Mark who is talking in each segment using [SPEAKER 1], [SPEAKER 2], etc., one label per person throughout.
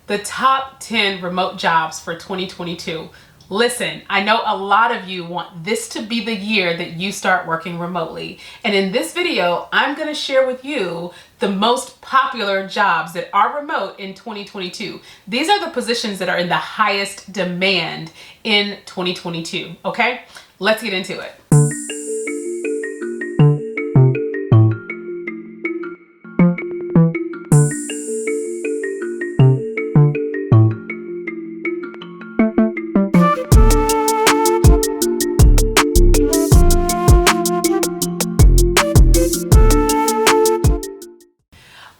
[SPEAKER 1] the top 10 remote jobs for 2022. Listen, I know a lot of you want this to be the year that you start working remotely. And in this video, I'm going to share with you the most popular jobs that are remote in 2022. These are the positions that are in the highest demand in 2022. Okay, let's get into it.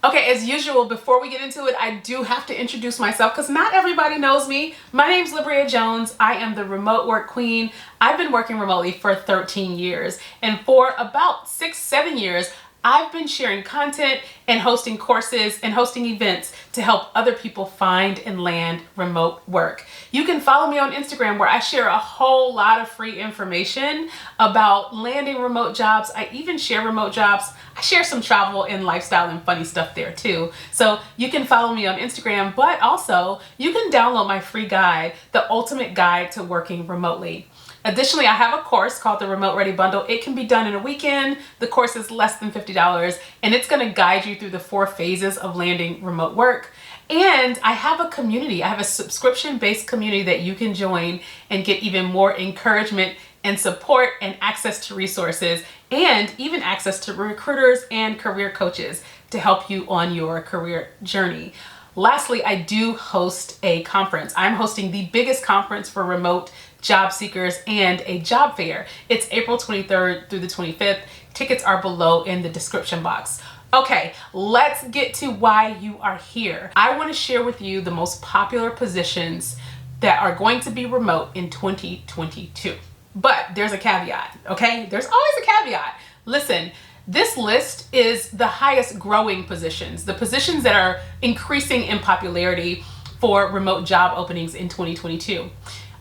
[SPEAKER 1] Okay, as usual, before we get into it, I do have to introduce myself because not everybody knows me. My name's Libria Jones. I am the remote work queen. I've been working remotely for 13 years, and for about 6-7 years, I've been sharing content and hosting courses and hosting events to help other people find and land remote work. You can follow me on Instagram where I share a whole lot of free information about landing remote jobs. I even share remote jobs. I share some travel and lifestyle and funny stuff there too. So you can follow me on Instagram, but also you can download my free guide, The Ultimate Guide to Working Remotely. Additionally, I have a course called the Remote Ready Bundle. It can be done in a weekend. The course is less than $50, and it's going to guide you through the 4 phases of landing remote work. And I have a community. I have a subscription-based community that you can join and get even more encouragement and support and access to resources and even access to recruiters and career coaches to help you on your career journey. Lastly, I do host a conference. I'm hosting the biggest conference for remote job seekers and a job fair. It's April 23rd through the 25th. Tickets are below in the description box. Okay, let's get to why you are here. I want to share with you the most popular positions that are going to be remote in 2022. But there's a caveat, okay? There's always a caveat. Listen, this list is the highest growing positions, the positions that are increasing in popularity for remote job openings in 2022.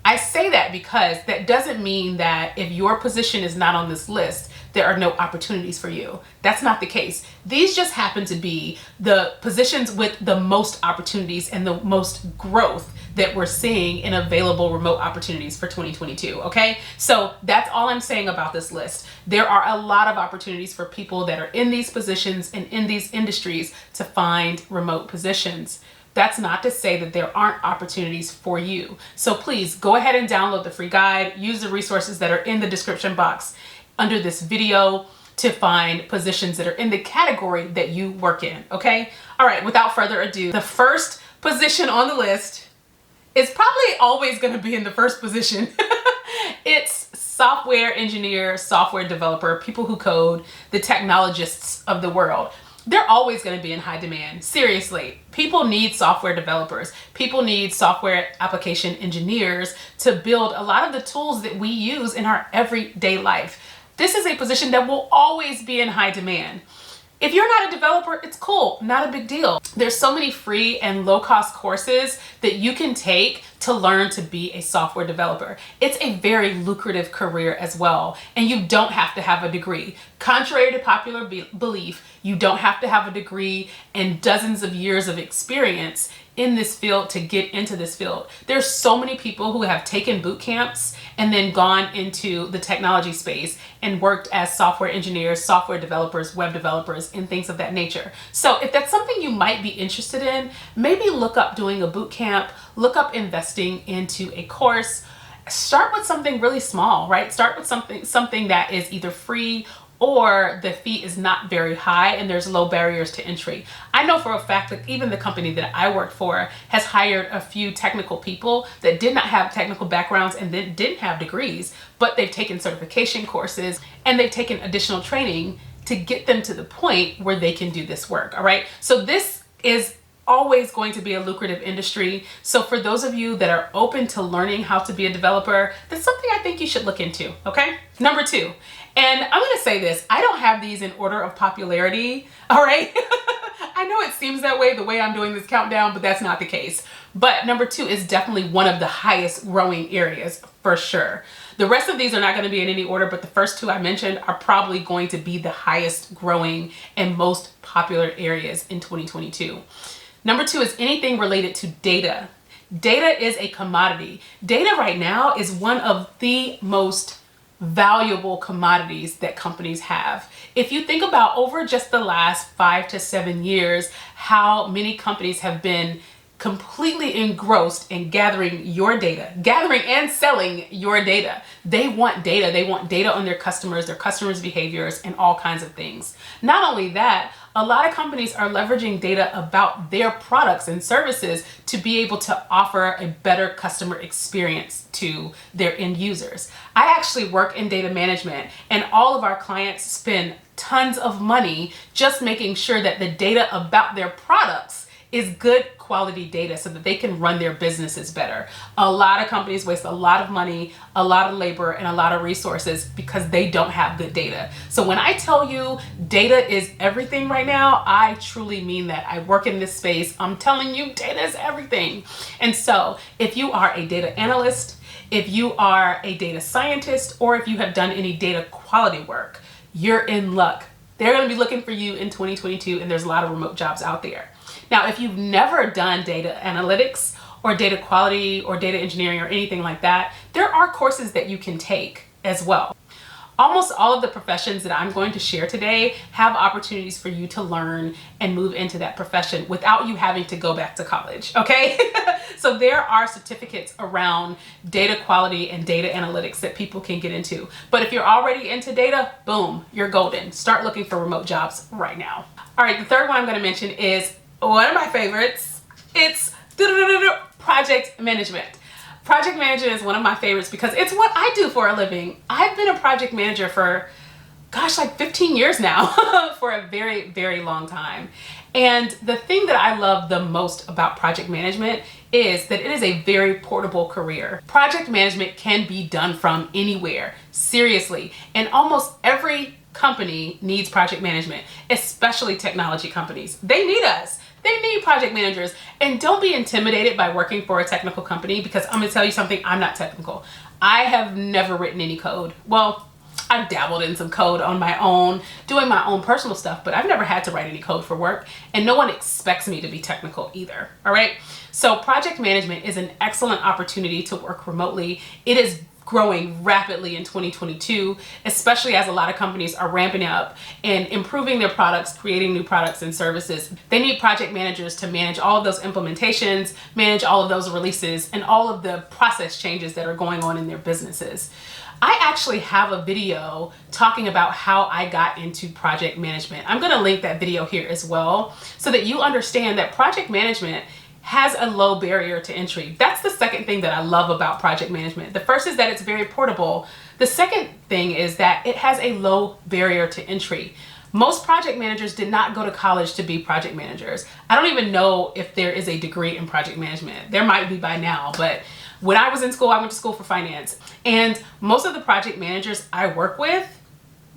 [SPEAKER 1] I say that because that doesn't mean that if your position is not on this list, there are no opportunities for you. That's not the case. These just happen to be the positions with the most opportunities and the most growth that we're seeing in available remote opportunities for 2022, okay? So that's all I'm saying about this list. There are a lot of opportunities for people that are in these positions and in these industries to find remote positions. That's not to say that there aren't opportunities for you. So please go ahead and download the free guide, use the resources that are in the description box under this video to find positions that are in the category that you work in, okay? All right, without further ado, the first position on the list is probably always gonna be in the first position. It's software engineer, software developer, people who code, the technologists of the world. They're always going to be in high demand. Seriously, people need software developers. People need software application engineers to build a lot of the tools that we use in our everyday life. This is a position that will always be in high demand. If you're not a developer, it's cool, not a big deal. There's so many free and low-cost courses that you can take to learn to be a software developer. It's a very lucrative career as well, and you don't have to have a degree. Contrary to popular belief, you don't have to have a degree and dozens of years of experience in this field to get into this field. There's so many people who have taken boot camps and then gone into the technology space and worked as software engineers, software developers, web developers, and things of that nature. So if that's something you might be interested in, maybe look up doing a boot camp, look up investing into a course. Start with something really small, right? Start with something that is either free or the fee is not very high and there's low barriers to entry. I know for a fact that even the company that I worked for has hired a few technical people that did not have technical backgrounds and that didn't have degrees, but they've taken certification courses and they've taken additional training to get them to the point where they can do this work, all right? So this is always going to be a lucrative industry. So for those of you that are open to learning how to be a developer, that's something I think you should look into, okay? Number 2, and I'm gonna say this, I don't have these in order of popularity, all right? I know it seems that way, the way I'm doing this countdown, but that's not the case. But number 2 is definitely one of the highest growing areas for sure. The rest of these are not gonna be in any order, but the first 2 I mentioned are probably going to be the highest growing and most popular areas in 2022. Number two is anything related to data. Data is a commodity. Data right now is one of the most valuable commodities that companies have. If you think about over just the last 5 to 7 years, how many companies have been completely engrossed in gathering your data, gathering and selling your data. They want data. They want data on their customers' behaviors, and all kinds of things. Not only that, a lot of companies are leveraging data about their products and services to be able to offer a better customer experience to their end users. I actually work in data management, and all of our clients spend tons of money just making sure that the data about their products is good quality data so that they can run their businesses better. A lot of companies waste a lot of money, a lot of labor, and a lot of resources because they don't have good data. So when I tell you data is everything right now, I truly mean that. I work in this space. I'm telling you, data is everything. And so if you are a data analyst, if you are a data scientist, or if you have done any data quality work, you're in luck. They're going to be looking for you in 2022, and there's a lot of remote jobs out there. Now, if you've never done data analytics or data quality or data engineering or anything like that, there are courses that you can take as well. Almost all of the professions that I'm going to share today have opportunities for you to learn and move into that profession without you having to go back to college, okay? So there are certificates around data quality and data analytics that people can get into. But if you're already into data, boom, you're golden. Start looking for remote jobs right now. All right, the third one I'm going to mention is one of my favorites. It's project management. Project management is one of my favorites because it's what I do for a living. I've been a project manager for, like 15 years now, for a very, very long time. And the thing that I love the most about project management is that it is a very portable career. Project management can be done from anywhere, seriously. And almost every company needs project management, especially technology companies. They need us. They need project managers. And don't be intimidated by working for a technical company, because I'm gonna tell you something, I'm not technical. I have never written any code. Well, I've dabbled in some code on my own, doing my own personal stuff, but I've never had to write any code for work, and no one expects me to be technical either, all right? So project management is an excellent opportunity to work remotely. It is growing rapidly in 2022, especially as a lot of companies are ramping up and improving their products, creating new products and services. They need project managers to manage all of those implementations, manage all of those releases, and all of the process changes that are going on in their businesses. I actually have a video talking about how I got into project management. I'm gonna link that video here as well so that you understand that project management has a low barrier to entry. That's the second thing that I love about project management. The first is that it's very portable. The second thing is that it has a low barrier to entry. Most project managers did not go to college to be project managers. I don't even know if there is a degree in project management. There might be by now, but when I was in school, I went to school for finance. And most of the project managers I work with,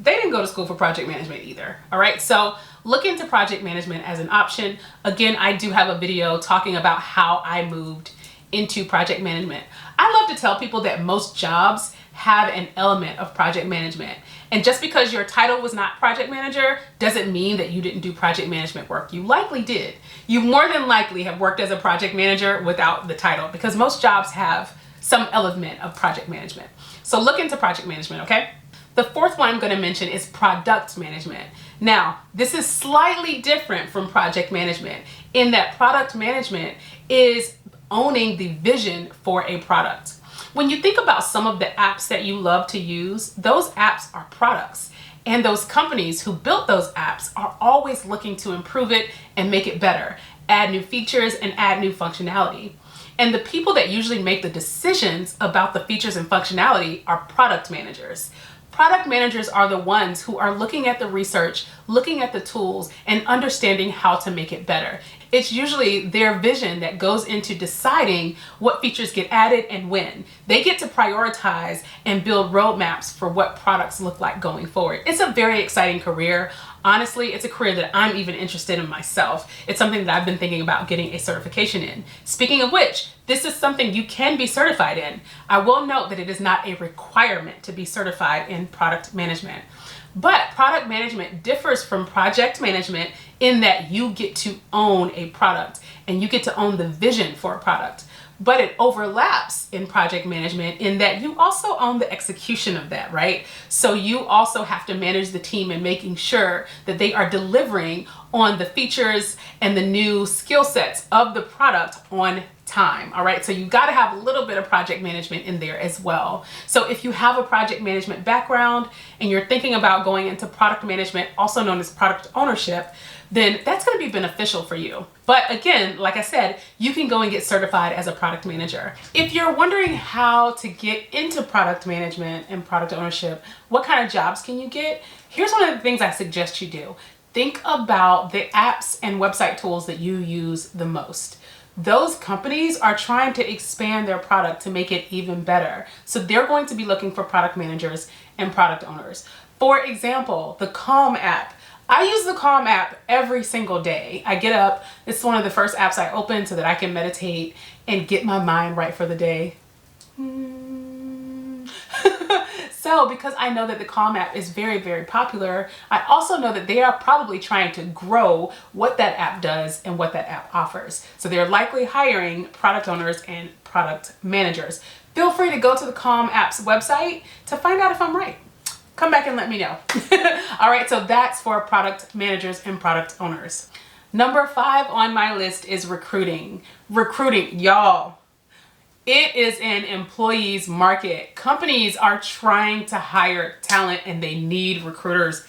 [SPEAKER 1] they didn't go to school for project management either, all right? So look into project management as an option. Again, I do have a video talking about how I moved into project management. I love to tell people that most jobs have an element of project management. And just because your title was not project manager doesn't mean that you didn't do project management work. You likely did. You more than likely have worked as a project manager without the title, because most jobs have some element of project management. So look into project management, okay? The fourth one I'm going to mention is product management. Now, this is slightly different from project management in that product management is owning the vision for a product. When you think about some of the apps that you love to use, those apps are products. And those companies who built those apps are always looking to improve it and make it better, add new features and add new functionality. And the people that usually make the decisions about the features and functionality are product managers. Product managers are the ones who are looking at the research, looking at the tools, and understanding how to make it better. It's usually their vision that goes into deciding what features get added and when. They get to prioritize and build roadmaps for what products look like going forward. It's a very exciting career. Honestly, it's a career that I'm even interested in myself. It's something that I've been thinking about getting a certification in. Speaking of which, this is something you can be certified in. I will note that it is not a requirement to be certified in product management. But product management differs from project management in that you get to own a product and you get to own the vision for a product. But it overlaps in project management in that you also own the execution of that, right? So you also have to manage the team and making sure that they are delivering on the features and the new skill sets of the product on time. All right, so you got to have a little bit of project management in there as well. So if you have a project management background and you're thinking about going into product management, also known as product ownership, then that's going to be beneficial for you. But again, like I said, you can go and get certified as a product manager. If you're wondering how to get into product management and product ownership, what kind of jobs can you get? Here's one of the things I suggest you do. Think about the apps and website tools that you use the most. Those companies are trying to expand their product to make it even better. So they're going to be looking for product managers and product owners. For example, the Calm app. I use the Calm app every single day. I get up, it's one of the first apps I open so that I can meditate and get my mind right for the day. So because I know that the Calm app is very, very popular, I also know that they are probably trying to grow what that app does and what that app offers. So they're likely hiring product owners and product managers. Feel free to go to the Calm app's website to find out if I'm right. Come back and let me know. All right, so that's for product managers and product owners. Number 5 on my list is recruiting. Recruiting, y'all. It is an employee's market. Companies are trying to hire talent and they need recruiters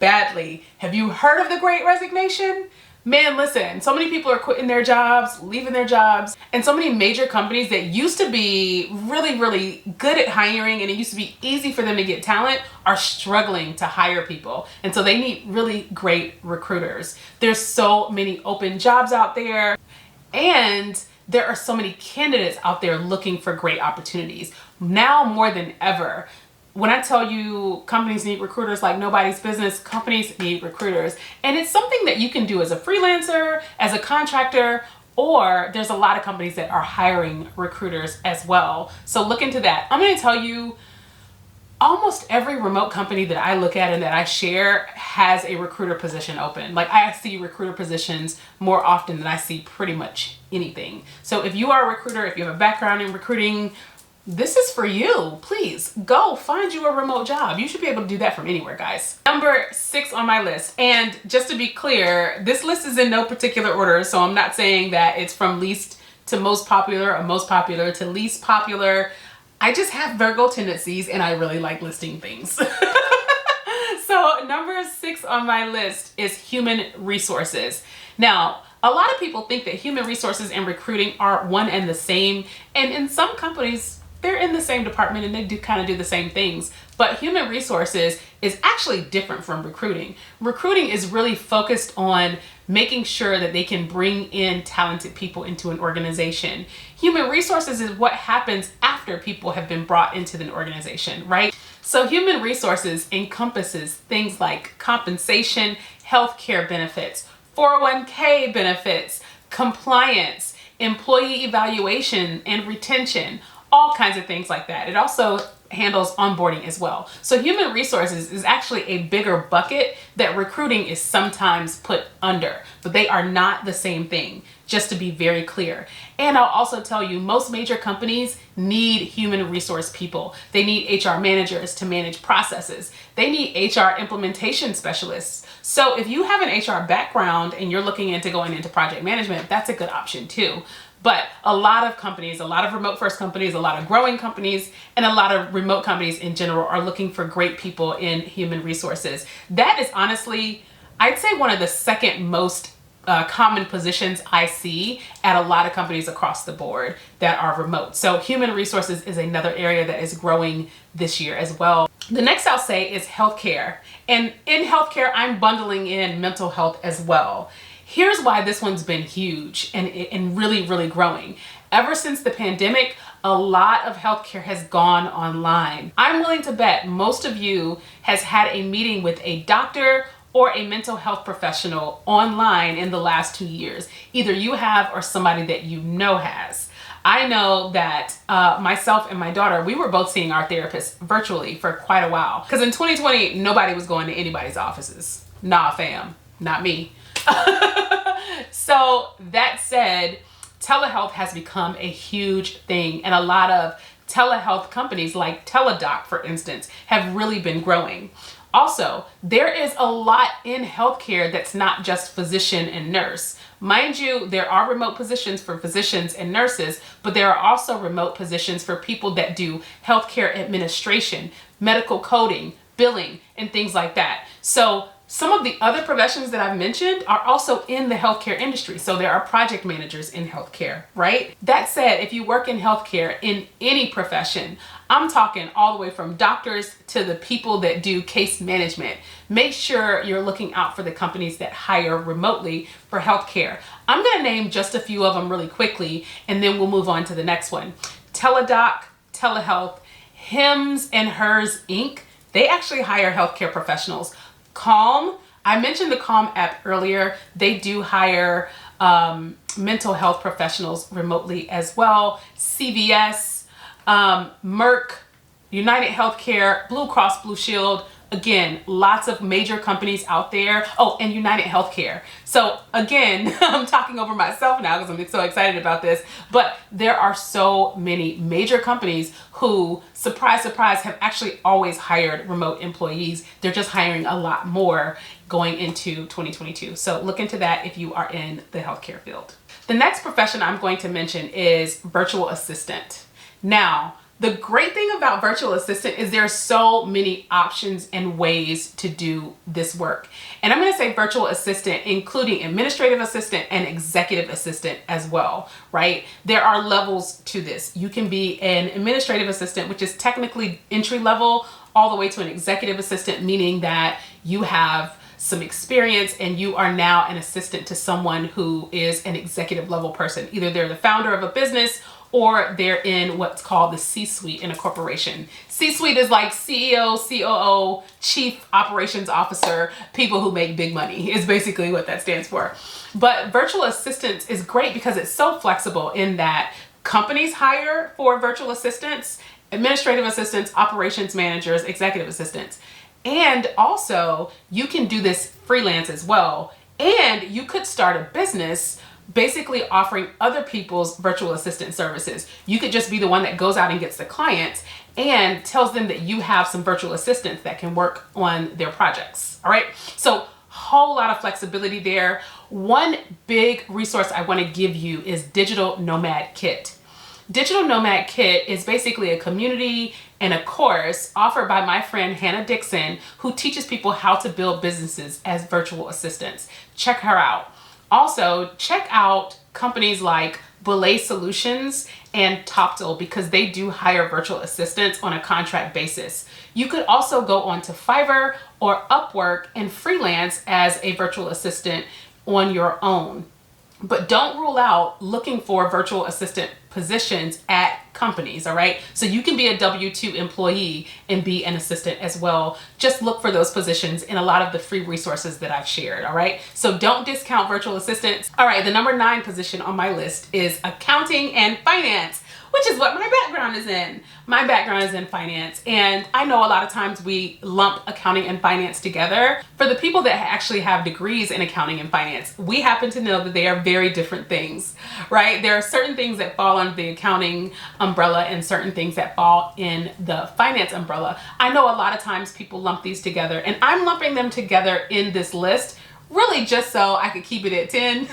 [SPEAKER 1] badly. Have you heard of the Great Resignation? Man, listen, so many people are quitting their jobs, leaving their jobs, and so many major companies that used to be really, really good at hiring and it used to be easy for them to get talent are struggling to hire people. And so they need really great recruiters. There's so many open jobs out there and there are so many candidates out there looking for great opportunities. Now more than ever, when I tell you companies need recruiters like nobody's business, companies need recruiters. And it's something that you can do as a freelancer, as a contractor, or there's a lot of companies that are hiring recruiters as well. So look into that. I'm going to tell you, almost every remote company that I look at and that I share has a recruiter position open. Like I see recruiter positions more often than I see pretty much anything. So if you are a recruiter, if you have a background in recruiting, this is for you. Please go find you a remote job. You should be able to do that from anywhere, guys. Number 6 on my list. And just to be clear, this list is in no particular order. So I'm not saying that it's from least to most popular or most popular to least popular. I just have Virgo tendencies and I really like listing things. So number 6 on my list is human resources. Now, a lot of people think that human resources and recruiting are one and the same. And in some companies, they're in the same department and they do kind of do the same things. But human resources is actually different from recruiting. Recruiting is really focused on making sure that they can bring in talented people into an organization. Human resources is what happens after people have been brought into the organization, right? So human resources encompasses things like compensation, healthcare benefits, 401k benefits, compliance, employee evaluation and retention, all kinds of things like that. It also handles onboarding as well. So human resources is actually a bigger bucket that recruiting is sometimes put under, but they are not the same thing, just to be very clear. And I'll also tell you, most major companies need human resource people. They need HR managers to manage processes. They need HR implementation specialists. So if you have an HR background and you're looking into going into project management, that's a good option too. But a lot of companies, a lot of remote first companies, a lot of growing companies, and a lot of remote companies in general are looking for great people in human resources. That is honestly, I'd say one of the second most common positions I see at a lot of companies across the board that are remote. So human resources is another area that is growing this year as well. The next I'll say is healthcare. And in healthcare, I'm bundling in mental health as well. Here's why this one's been huge and really, really growing. Ever since the pandemic, a lot of healthcare has gone online. I'm willing to bet most of you has had a meeting with a doctor or a mental health professional online in the last 2 years. Either you have or somebody that you know has. I know that myself and my daughter, we were both seeing our therapist virtually for quite a while. Because in 2020, nobody was going to anybody's offices. Nah, fam, not me. So that said, telehealth has become a huge thing, and a lot of telehealth companies like Teladoc, for instance, have really been growing. Also, there is a lot in healthcare that's not just physician and nurse. Mind you, there are remote positions for physicians and nurses, but there are also remote positions for people that do healthcare administration, medical coding, billing, and things like that. So some of the other professions that I've mentioned are also in the healthcare industry. So there are project managers in healthcare, right? That said, if you work in healthcare in any profession, I'm talking all the way from doctors to the people that do case management, make sure you're looking out for the companies that hire remotely for healthcare. I'm going to name just a few of them really quickly, and then we'll move on to the next one. Teladoc, Telehealth, Hims and Hers Inc. They actually hire healthcare professionals. Calm, I mentioned the Calm app earlier. They do hire mental health professionals remotely as well. CVS, Merck, United Healthcare, Blue Cross Blue Shield. Again, lots of major companies out there. Oh, and United Healthcare. So again, I'm talking over myself now because I'm so excited about this, but there are so many major companies who, surprise, surprise, have actually always hired remote employees. They're just hiring a lot more going into 2022. So look into that if you are in the healthcare field. The next profession I'm going to mention is virtual assistant. Now, the great thing about virtual assistant is there are so many options and ways to do this work. And I'm going to say virtual assistant, including administrative assistant and executive assistant as well, right? There are levels to this. You can be an administrative assistant, which is technically entry level, all the way to an executive assistant, meaning that you have some experience and you are now an assistant to someone who is an executive level person. Either they're the founder of a business or they're in what's called the C-suite in a corporation. C-suite is like CEO, COO, Chief Operations Officer, people who make big money is basically what that stands for. But virtual assistants is great because it's so flexible in that companies hire for virtual assistants, administrative assistants, operations managers, executive assistants. And also you can do this freelance as well. And you could start a business basically offering other people's virtual assistant services. You could just be the one that goes out and gets the clients and tells them that you have some virtual assistants that can work on their projects. All right. So whole lot of flexibility there. One big resource I want to give you is Digital Nomad Kit. Digital Nomad Kit is basically a community and a course offered by my friend Hannah Dixon, who teaches people how to build businesses as virtual assistants. Check her out. Also, check out companies like Belay Solutions and Toptal because they do hire virtual assistants on a contract basis. You could also go on to Fiverr or Upwork and freelance as a virtual assistant on your own. But don't rule out looking for virtual assistant positions at companies, all right? So you can be a W-2 employee and be an assistant as well. Just look for those positions in a lot of the free resources that I've shared, all right? So don't discount virtual assistants. All right, the number 9 position on my list is accounting and finance, which is what my background is in. My background is in finance, and I know a lot of times we lump accounting and finance together. For the people that actually have degrees in accounting and finance, we happen to know that they are very different things, right? There are certain things that fall under the accounting umbrella and certain things that fall in the finance umbrella. I know a lot of times people lump these together, and I'm lumping them together in this list really just so I could keep it at 10.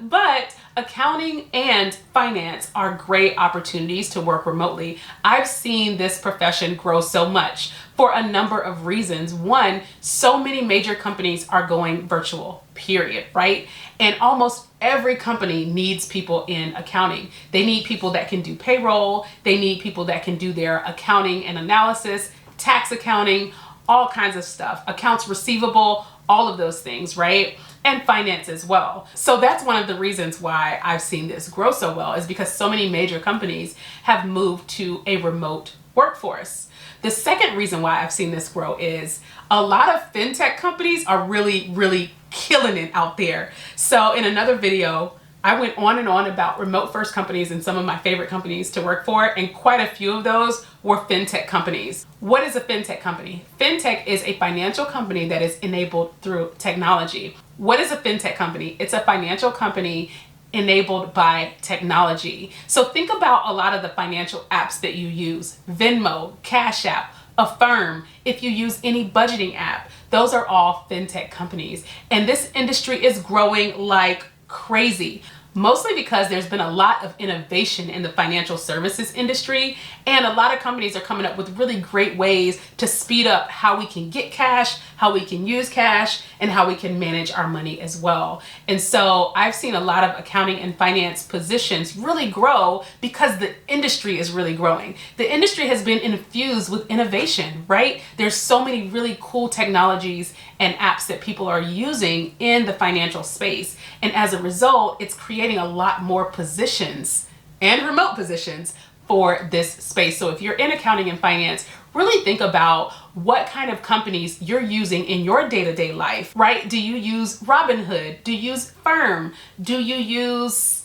[SPEAKER 1] But accounting and finance are great opportunities to work remotely. I've seen this profession grow so much for a number of reasons. One, so many major companies are going virtual, period, right? And almost every company needs people in accounting. They need people that can do payroll. They need people that can do their accounting and analysis, tax accounting, all kinds of stuff, accounts receivable, all of those things, right? And finance as well. So that's one of the reasons why I've seen this grow so well, is because so many major companies have moved to a remote workforce. The second reason why I've seen this grow is a lot of fintech companies are really killing it out there. So in another video, I went on and on about remote first companies and some of my favorite companies to work for, and quite a few of those were fintech companies. What is a fintech company? Fintech is a financial company that is enabled through technology. What is a fintech company? It's a financial company enabled by technology. So think about a lot of the financial apps that you use: Venmo, Cash App, Affirm. If you use any budgeting app, those are all fintech companies. And this industry is growing like crazy, mostly because there's been a lot of innovation in the financial services industry, and a lot of companies are coming up with really great ways to speed up how we can get cash, how we can use cash, and how we can manage our money as well. And so I've seen a lot of accounting and finance positions really grow because the industry is really growing. The industry has been infused with innovation, right? There's so many really cool technologies and apps that people are using in the financial space. And as a result, it's creating a lot more positions and remote positions for this space. So if you're in accounting and finance, really think about what kind of companies you're using in your day-to-day life, right? Do you use Robinhood? Do you use Firm? Do you use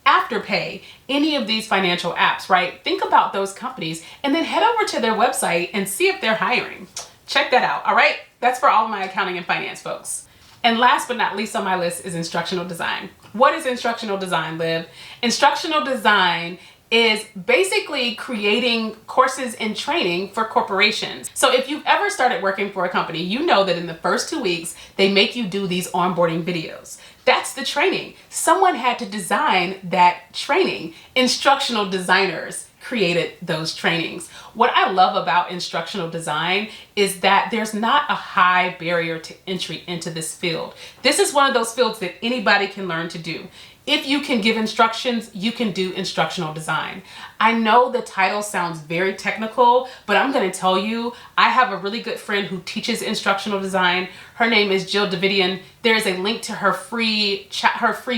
[SPEAKER 1] Afterpay? Any of these financial apps, right? Think about those companies and then head over to their website and see if they're hiring. Check that out, all right? That's for all of my accounting and finance folks. And last but not least on my list is instructional design. What is instructional design, Liv? Instructional design is basically creating courses and training for corporations. So if you've ever started working for a company, you know that in the first 2 weeks, they make you do these onboarding videos. That's the training. Someone had to design that training. Instructional designers created those trainings. What I love about instructional design is that there's not a high barrier to entry into this field. This is one of those fields that anybody can learn to do. If you can give instructions, you can do instructional design. I know the title sounds very technical, but I'm going to tell you, I have a really good friend who teaches instructional design. Her name is Jill Davidian. There is a link to her free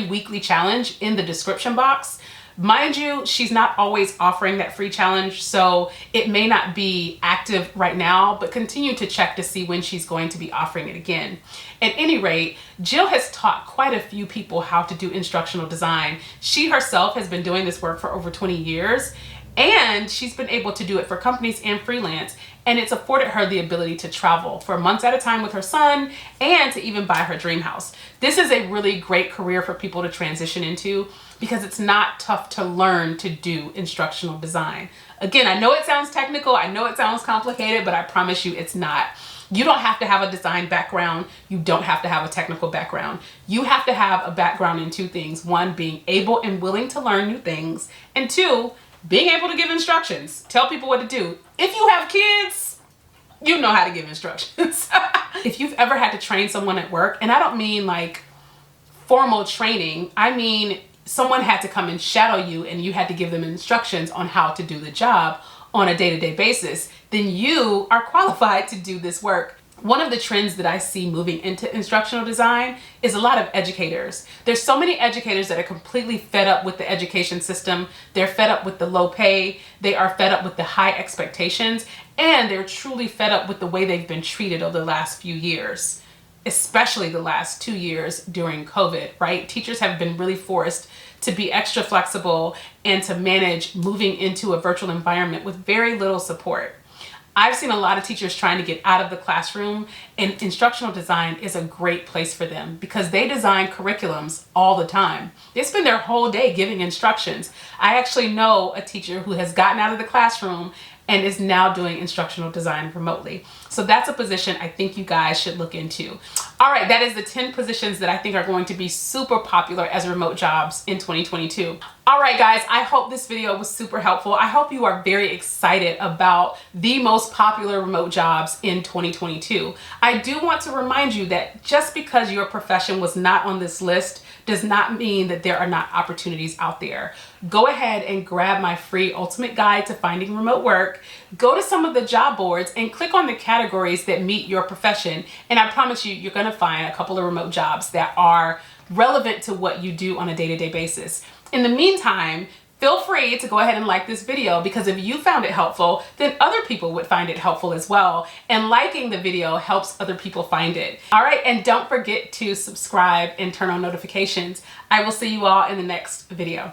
[SPEAKER 1] weekly challenge in the description box. Mind you, she's not always offering that free challenge, so it may not be active right now, but continue to check to see when she's going to be offering it again. At any rate, Jill has taught quite a few people how to do instructional design. She herself has been doing this work for over 20 years, and she's been able to do it for companies and freelance, and it's afforded her the ability to travel for months at a time with her son and to even buy her dream house. This is a really great career for people to transition into because it's not tough to learn to do instructional design. Again, I know it sounds technical, I know it sounds complicated, but I promise you it's not. You don't have to have a design background. You don't have to have a technical background. You have to have a background in two things. One, being able and willing to learn new things. And two, being able to give instructions. Tell people what to do. If you have kids, you know how to give instructions. If you've ever had to train someone at work, and I don't mean like formal training, I mean someone had to come and shadow you and you had to give them instructions on how to do the job on a day-to-day basis, then you are qualified to do this work. One of the trends that I see moving into instructional design is a lot of educators. There's so many educators that are completely fed up with the education system. They're fed up with the low pay. They are fed up with the high expectations, and they're truly fed up with the way they've been treated over the last few years, especially the last 2 years during COVID, right? Teachers have been really forced to be extra flexible and to manage moving into a virtual environment with very little support. I've seen a lot of teachers trying to get out of the classroom, and instructional design is a great place for them because they design curriculums all the time. They spend their whole day giving instructions. I actually know a teacher who has gotten out of the classroom and is now doing instructional design remotely. So that's a position I think you guys should look into. All right, that is the 10 positions that I think are going to be super popular as remote jobs in 2022. All right, guys, I hope this video was super helpful. I hope you are very excited about the most popular remote jobs in 2022. I do want to remind you that just because your profession was not on this list does not mean that there are not opportunities out there. Go ahead and grab my free ultimate guide to finding remote work. Go to some of the job boards and click on the categories that meet your profession. And I promise you, you're gonna find a couple of remote jobs that are relevant to what you do on a day-to-day basis. In the meantime, feel free to go ahead and like this video, because if you found it helpful, then other people would find it helpful as well. And liking the video helps other people find it. All right, and don't forget to subscribe and turn on notifications. I will see you all in the next video.